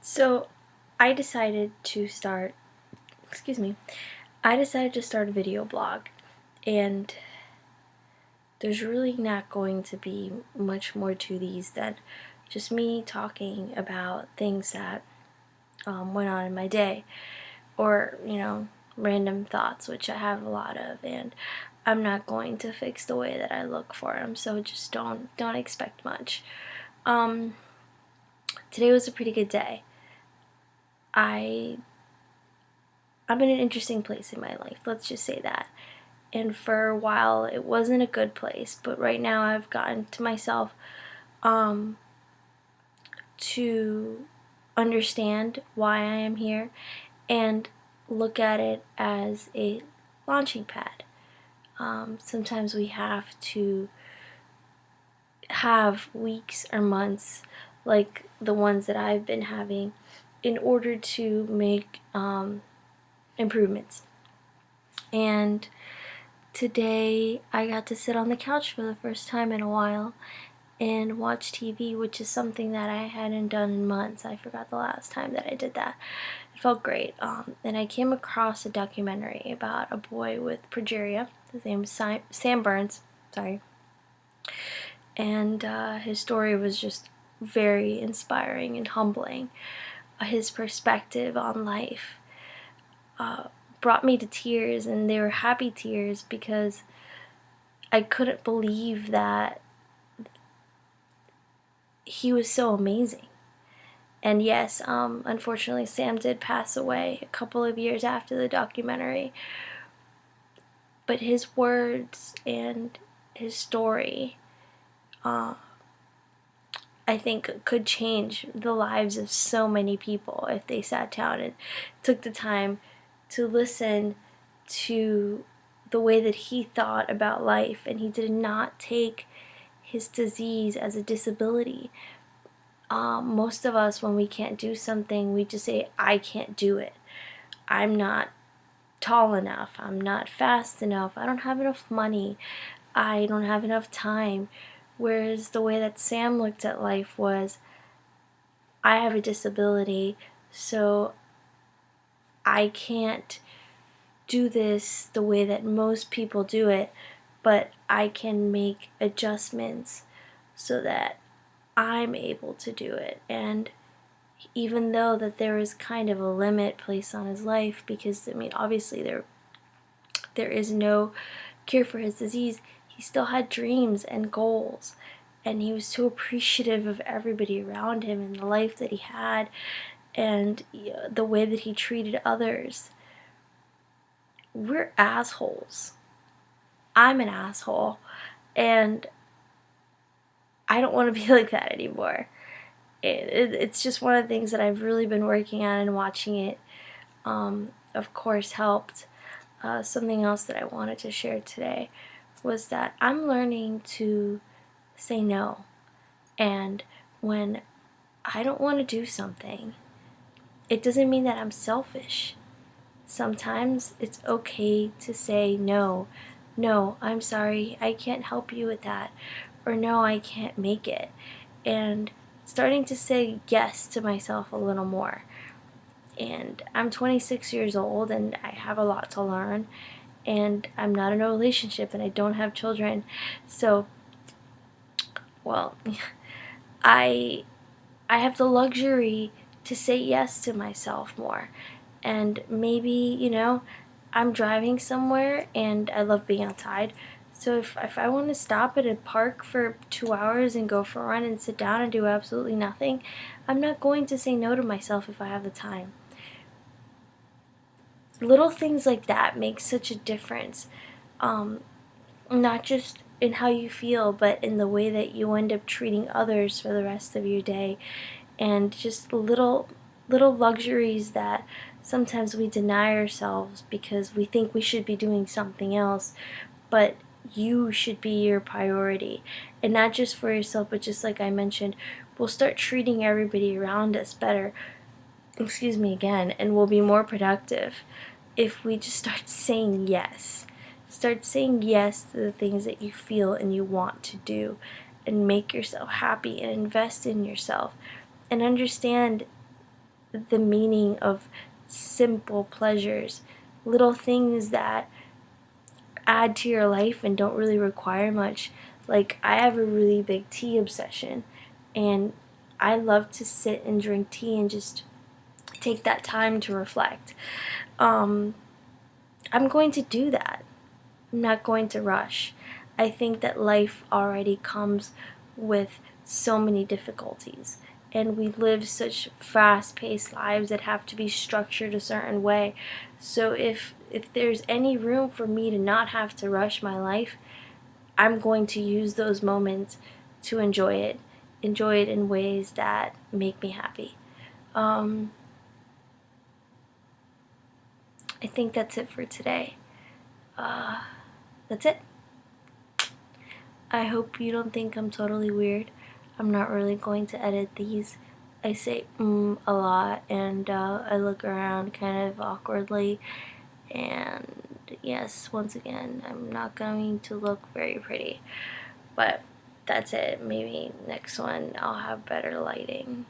So I decided to start, excuse me, I decided to start a video blog, and there's really not going to be much more to these than just me talking about things that went on in my day, or random thoughts, which I have a lot of, and I'm not going to fix the way that I look for them, so just don't expect much. Today was a pretty good day. I'm in an interesting place in my life, let's just say that. And for a while, it wasn't a good place, but right now I've gotten to myself to understand why I am here and look at it as a launching pad. Sometimes we have to have weeks or months like the ones that I've been having in order to make improvements. And today I got to sit on the couch for the first time in a while and watch TV, which is something that I hadn't done in months. I forgot the last time that I did that. It felt great. And I came across a documentary about a boy with progeria. His name is Sam Burns. Sorry. And his story was just very inspiring and humbling. His perspective on life brought me to tears, and they were happy tears because I couldn't believe that he was so amazing. And yes, unfortunately, Sam did pass away a couple of years after the documentary. But his words and his story, I think, could change the lives of so many people if they sat down and took the time to listen to the way that he thought about life. And he did not take his disease as a disability. Most of us, when we can't do something, we just say, I can't do it. I'm not tall enough. I'm not fast enough. I don't have enough money. I don't have enough time. Whereas the way that Sam looked at life was, I have a disability, so I can't do this the way that most people do it, but I can make adjustments so that I'm able to do it. And even though that there was kind of a limit placed on his life, because obviously there is no cure for his disease, he still had dreams and goals, and he was so appreciative of everybody around him and the life that he had and the way that he treated others. We're assholes. I'm an asshole, and I don't want to be like that anymore. It's just one of the things that I've really been working on, and watching it, of course, helped. Something else that I wanted to share today was that I'm learning to say no. And when I don't want to do something, it doesn't mean that I'm selfish. Sometimes it's okay to say no. No, I'm sorry, I can't help you with that. Or no, I can't make it. And starting to say yes to myself a little more. And I'm 26 years old, and I have a lot to learn, and I'm not in a relationship, and I don't have children, so, well, I have the luxury to say yes to myself more. And maybe, I'm driving somewhere and I love being outside, so if I want to stop at a park for 2 hours and go for a run and sit down and do absolutely nothing, I'm not going to say no to myself if I have the time. Little things like that make such a difference, not just in how you feel, but in the way that you end up treating others for the rest of your day, and just little luxuries that sometimes we deny ourselves because we think we should be doing something else, but you should be your priority. And not just for yourself, but just like I mentioned, we'll start treating everybody around us better, excuse me again, and we'll be more productive if we just start saying yes. Start saying yes to the things that you feel and you want to do, and make yourself happy and invest in yourself. And understand the meaning of simple pleasures, little things that add to your life and don't really require much. Like, I have a really big tea obsession, and I love to sit and drink tea and just take that time to reflect. I'm going to do that. I'm not going to rush. I think that life already comes with so many difficulties, and we live such fast-paced lives that have to be structured a certain way. So if there's any room for me to not have to rush my life, I'm going to use those moments to enjoy it in ways that make me happy. I think that's it for today. That's it. I hope you don't think I'm totally weird. I'm not really going to edit these. I say a lot, and I look around kind of awkwardly, and yes, once again, I'm not going to look very pretty. But that's it. Maybe next one I'll have better lighting.